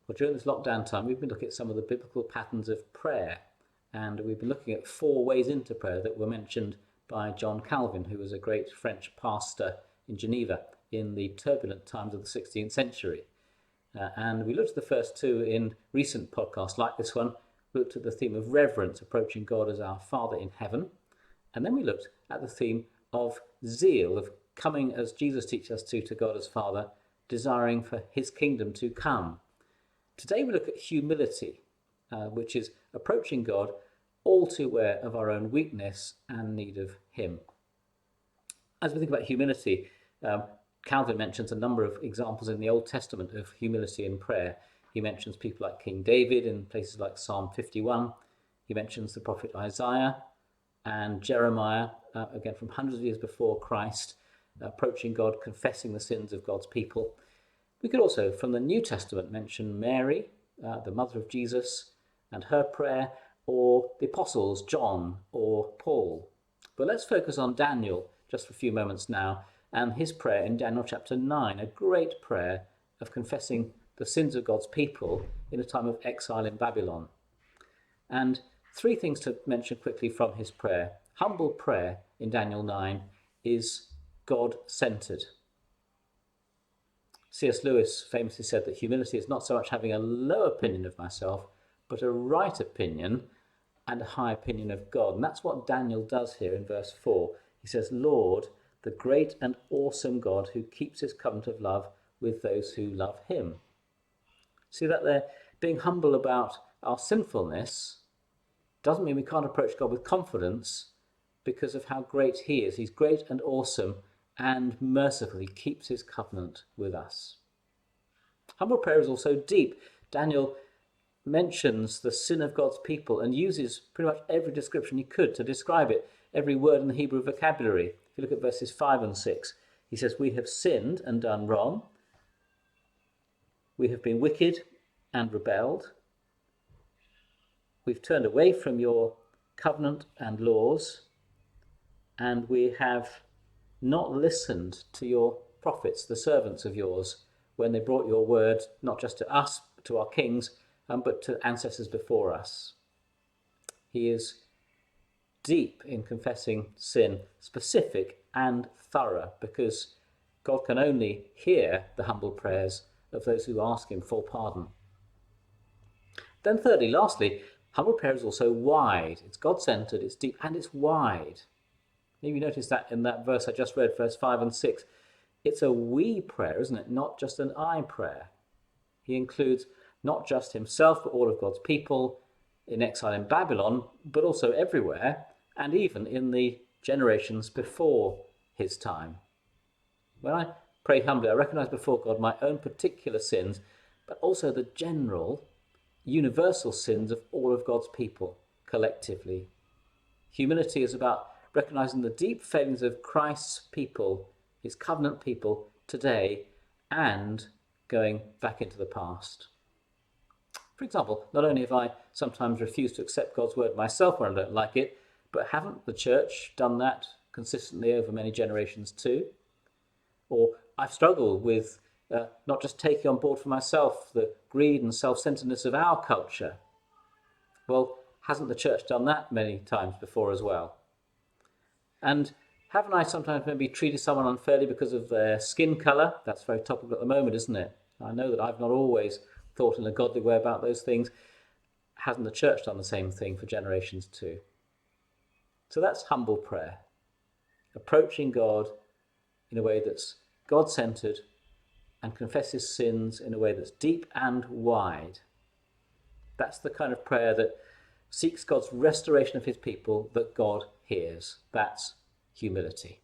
Well, during this lockdown time, we've been looking at some of the biblical patterns of prayer, and we've been looking at 4 ways into prayer that were mentioned by John Calvin, who was a great French pastor in Geneva in the turbulent times of the 16th century. And we looked at the first 2 in recent podcasts like this one. We looked at the theme of reverence, approaching God as our Father in heaven. And then we looked at the theme of zeal, of coming as Jesus teaches us to God as Father, desiring for his kingdom to come. Today we look at humility, which is approaching God all too aware of our own weakness and need of him. As we think about humility, Calvin mentions a number of examples in the Old Testament of humility in prayer. He mentions people like King David in places like Psalm 51. He mentions the prophet Isaiah and Jeremiah, again from hundreds of years before Christ, approaching God, confessing the sins of God's people. We could also, from the New Testament, mention Mary, the mother of Jesus, and her prayer, or the apostles, John or Paul. But let's focus on Daniel just for a few moments now, and his prayer in Daniel chapter 9, a great prayer of confessing the sins of God's people in a time of exile in Babylon. And 3 things to mention quickly from his prayer. Humble prayer in Daniel 9 is God-centered. C.S. Lewis famously said that humility is not so much having a low opinion of myself, but a right opinion and a high opinion of God. And that's what Daniel does here in verse 4. He says, Lord, the great and awesome God who keeps his covenant of love with those who love him. See that there? Being humble about our sinfulness doesn't mean we can't approach God with confidence because of how great he is. He's great and awesome and mercifully keeps his covenant with us. Humble prayer is also deep. Daniel mentions the sin of God's people and uses pretty much every description he could to describe it, every word in the Hebrew vocabulary. If you look at verses 5 and 6, he says, we have sinned and done wrong. We have been wicked and rebelled. We've turned away from your covenant and laws, and we have not listened to your prophets, the servants of yours, when they brought your word, not just to us, to our kings, but to ancestors before us. He is deep in confessing sin, specific and thorough, because God can only hear the humble prayers of those who ask him for pardon. Then thirdly, lastly, humble prayer is also wide. It's God-centered, it's deep, and it's wide. Maybe you notice that in that verse I just read, verse 5 and 6. It's a we prayer, isn't it? Not just an I prayer. He includes not just himself, but all of God's people in exile in Babylon, but also everywhere, and even in the generations before his time. When I pray humbly, I recognize before God my own particular sins, but also the general, universal sins of all of God's people collectively. Humility is about recognizing the deep failings of Christ's people, his covenant people today, and going back into the past. For example, not only have I sometimes refused to accept God's word myself when I don't like it, but haven't the church done that consistently over many generations too? Or I've struggled with not just taking on board for myself the greed and self-centeredness of our culture. Well, hasn't the church done that many times before as well? And haven't I sometimes maybe treated someone unfairly because of their skin colour? That's very topical at the moment, isn't it? I know that I've not always thought in a godly way about those things. Hasn't the church done the same thing for generations too? So that's humble prayer. Approaching God in a way that's God-centered and confesses sins in a way that's deep and wide. That's the kind of prayer that seeks God's restoration of his people that God hears. That's humility.